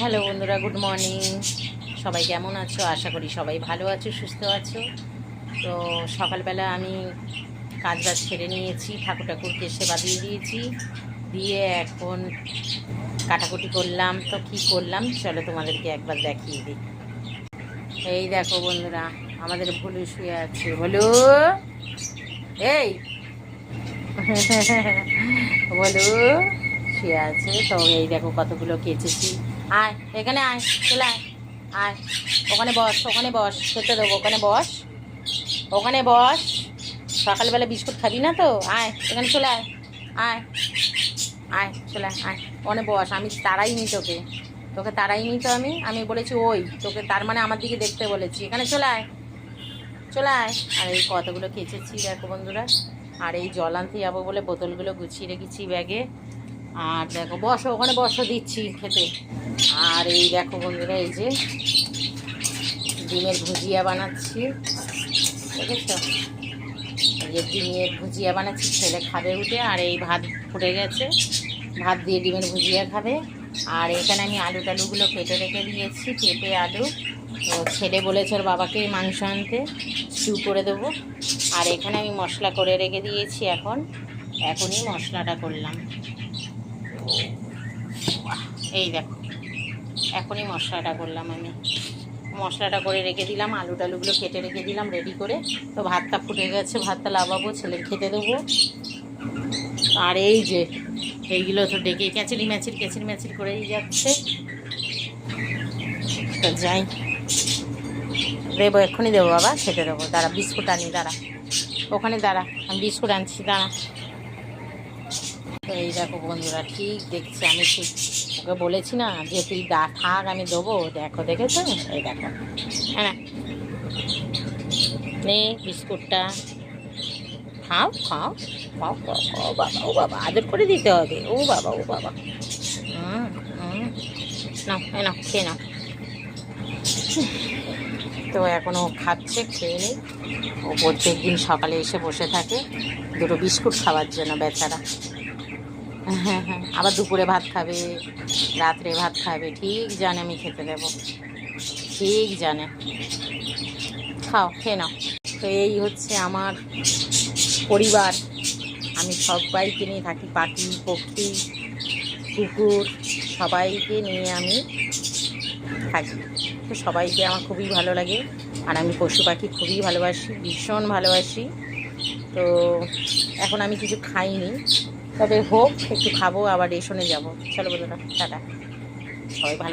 Hello বন্ধুরা, good morning. সবাই কেমন আছো? আশা করি সবাই ভালো আছো, সুস্থ আছো। তো সকালবেলা আমি কাজ বাজ ছেড়ে নিয়েছি, ঠাকুরকে সেবা দিয়ে দিয়েছি, দিয়ে এখন কাটাকুটি করলাম। তো কি করলাম চলো তোমাদেরকে একবার দেখিয়ে দিই। এই দেখো বন্ধুরা, আমাদের ভুলু শুয়ে আছে। ভুলু, এই বলু শুয়ে আছে। তো এই দেখো কতগুলো কেচেছি। আয় এখানে, আয় চলে আয়, আয় ওখানে বস, ওখানে বস, খেতে দেবো, ওখানে বস, ওখানে বস। সকালবেলা বিস্কুট খাবি না তো? আয় এখানে চলে আয়, আয় আয় চলে আয়, আয় ওখানে বস। আমি তাড়াই নি তোকে, তোকে তাড়াই নি তো। আমি বলেছি ওই তোকে, তার মানে আমার দিকে দেখতে বলেছি। এখানে চলে আয়, চলে আয়। আর এই কতগুলো কেচেছি দেখো বন্ধুরা। আর এই জল আনতে যাবো বলে বোতলগুলো গুছিয়ে রেখেছি ব্যাগে। আর দেখো বসো, ওখানে বসো, দিচ্ছি খেতে। আর এই দেখো বন্ধুরা, এই যে ডিমের ভুজিয়া বানাচ্ছি, দেখেছো? এই যে ডিমের ভুজিয়া বানাচ্ছি, ছেলে খাবে উঠে। আর এই ভাত ফুটে গেছে, ভাত দিয়ে ডিমের ভুজিয়া খাবে। আর এখানে আমি আলু টালুগুলো কেটে রেখে দিয়েছি, পেঁপে আলু। তো ছেলে বলেছে ওর বাবাকে মাংস আনতে, স্টু করে দেবো। আর এখানে আমি মশলা করে রেখে দিয়েছি, এখনই মশলাটা করলাম। এই দেখো, এখনই মশলাটা করলাম। আমি মশলাটা করে রেখে দিলাম, আলু টালুগুলো কেটে রেখে দিলাম রেডি করে। তো ভাতটা ফুটে গেছে, ভাতটা লাগাবো, ছেলের খেতে দেবো। আর এই যে এইগুলো তো ডেকে ক্যাচিরি ম্যাচির করেই যাচ্ছে। তো যাই, দেবো, এক্ষুনি দেবো বাবা, খেতে দেবো। দাঁড়া, বিস্কুট আনি, দাঁড়া, ওখানে দাঁড়া, আমি বিস্কুট আনছি, দাঁড়া। তো এই দেখো বন্ধুরা, ঠিক দেখছি আমি, ঠিক ওকে বলেছি না যে তুই থাক, আমি দেবো। দেখো, দেখেছো? এই দেখো, হ্যাঁ নে বিস্কুটটা, খাও খাও খাও খাও। ও বাবা, ও বাবা, আদর করে দিতে হবে। ও বাবা, ও বাবা। হুম হুম, নাও নাও, খেয়ে নাও। তো এখনও খাচ্ছে, খেয়ে নিই। ও প্রত্যেক দিন সকালে এসে বসে থাকে দুটো বিস্কুট খাওয়ার জন্য বেচারা। হ্যাঁ হ্যাঁ, আবার দুপুরে ভাত খাবে, রাত্রে ভাত খাবে, ঠিক জানে আমি খেতে দেবো, ঠিক জানে। খাও, খেয়ে নাও। তো এই হচ্ছে আমার পরিবার। আমি সবাইকে নিয়ে থাকি, পাখি পক্ষী কুকুর সবাইকে নিয়ে আমি থাকি। তো সবাইকে আমার খুবই ভালো লাগে। আর আমি পশু পাখি খুবই ভালোবাসি, ভীষণ ভালোবাসি। তো এখন আমি কিছু খাইনি, তবে হোক একটু খাবো, আবার রেশনে যাব। চলো বন্ধুরা, টাটা, সবাই ভালো।